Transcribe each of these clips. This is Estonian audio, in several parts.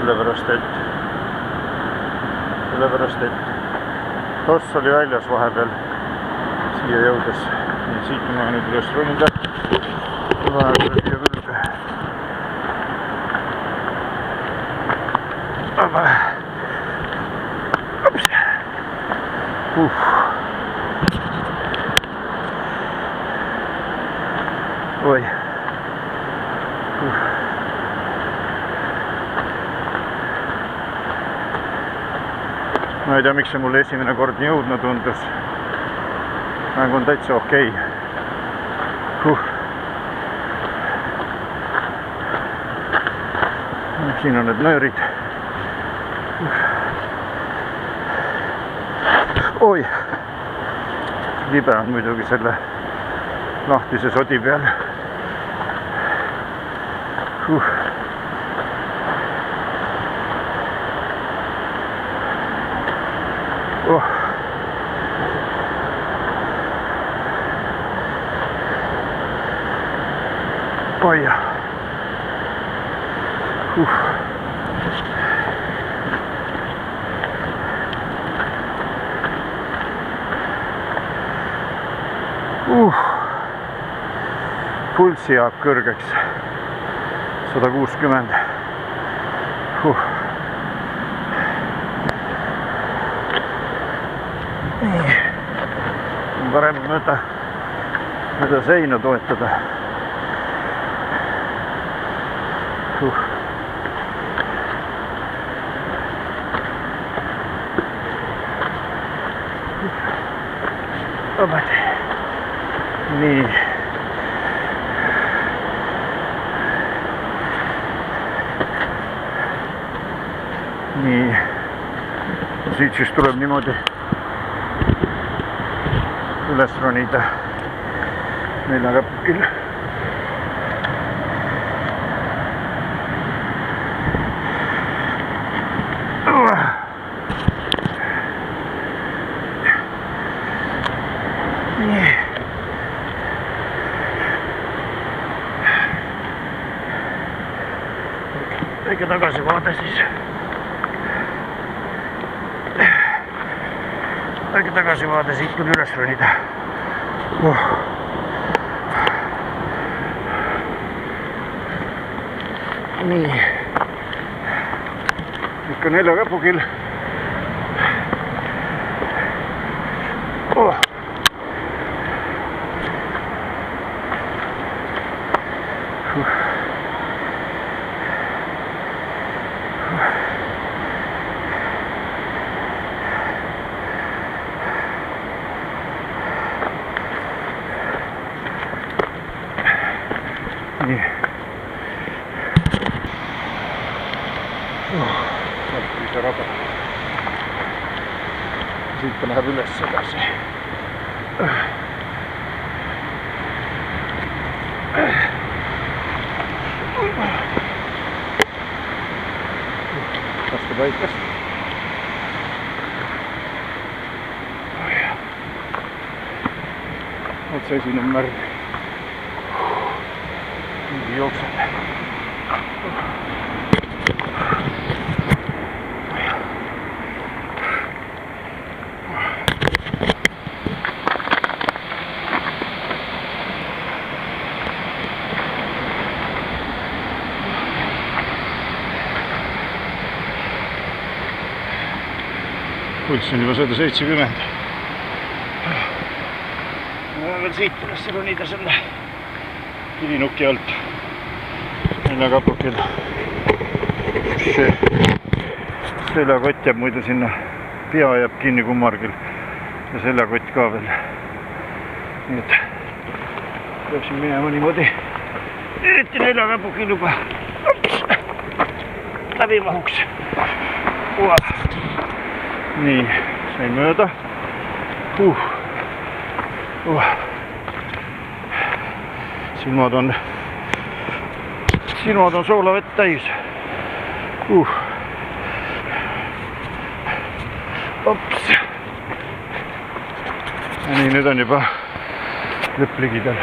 sellepärast et toss oli väljas vahepeal siia jõudes. Nii siit ma nüüd üles ronida. Vahepeal siia küll. Oi. Ma ei tea, miks see mulle esimene kord nii õudne tundus. Mäng on täitsa okei. Siin on need nöörid. Oi! Libe on muidugi selle lahtise sodi peal. Oi ja. Pulssi jääb kõrgeks 160. On parem mööda seina toetada. Nii. Nii. Siit siis tuleb niimoodi üles ronida neljakäpukil. Väike tagasivaade siis. Väike tagasivaade siit küll üles ronida. Nii. Ikka neljakäpukil. Nii. Saab rada. Siit ta läheb üles edasi. Vastu paikast. Otse siin on märg. Mingi jookseb. Pulss on juba 170. Veel siit üles ronida selle kivinuki alt. Neljakapukil. Seljakott jääb muidu sinna. Pea jääb kinni kummargil. Ja seljakott ka veel. Nii et peab siin minema niimoodi. Eriti neljakapukil juba. Läbi mahuks. Nii, sain mööda. Silmad on soolavett täis. Ops. Ja nii, nüüd on juba lõpp ligidal.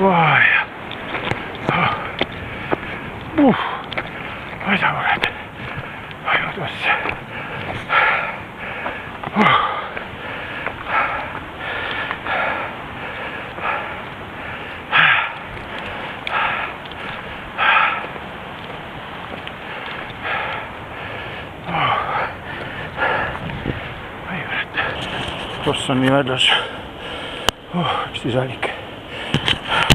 Vai. Ai sä olet. Ai on tossa. Tossa on nii väljas. Üks sisalik.